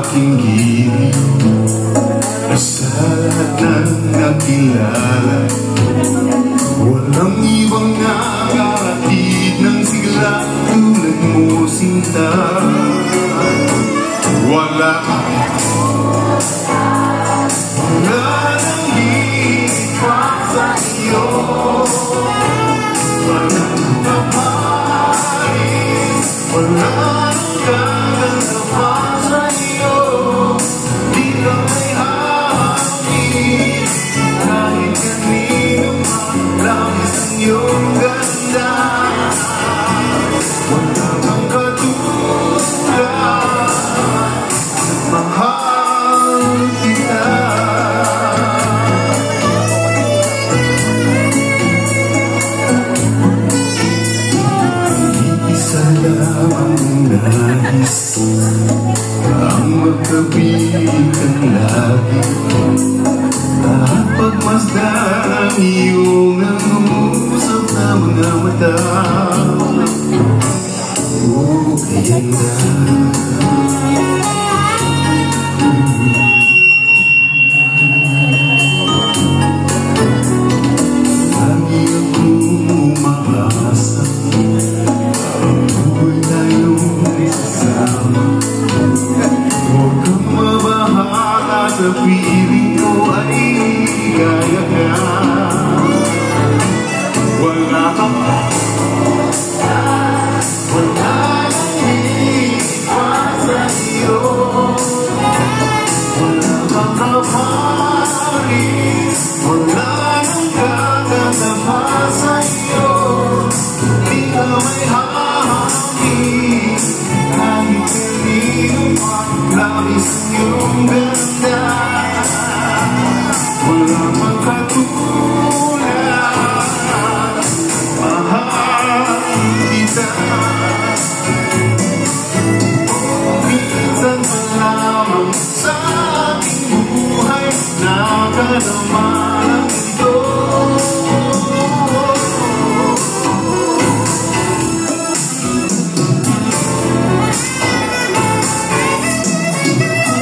Aking gilid sa lahat ng nakilala, walang ibang nakakatid ng sigla tulad mo, sinta. Wala nang higit pa sa iyo, walang papalis, walang gaganda pa sa iyo. Di ka may hangin, kahit kanino man, labis ang iyong ganda. Wala kang katulad, mahal kita. Isa lamang nais, ang magkabitan lagi, at pagmasdan ang iyong nangusap na mga mata. Oh, ayan na. Lagi akong umaasa, ang buhay tayong isasama. Huwag kang mabahala, sa piling ko ay kaya ka. Wala kang nang higit pa sa iyo, wala kang kaparis, wala nang gaganda pa sa iyo. Di ka may hangin, kahit kanino man, labis ang iyong ganda. Wala kang katulad, mahal kita. Minsan pa lamang sa ating buhay, nakarama ng ito.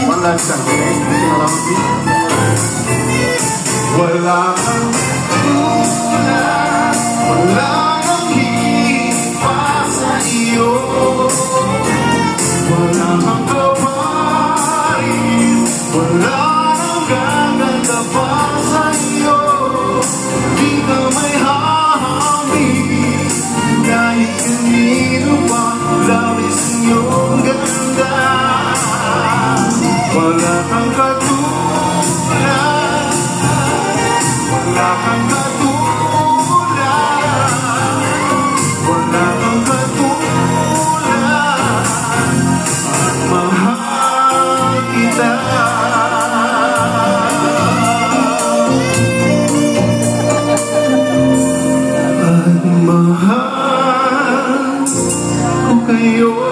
Wala kang wala kang tulad, wala kang higit pa sa iyo, wala kang kaparis, wala nang gaganda pa sa iyo. Di ka may hahangin, kahit kanino pa, labis ang iyong ganda. Wala kang katulad, wala kang katulad, wala kang katulad, at mahal kita. At mahal ko kayo.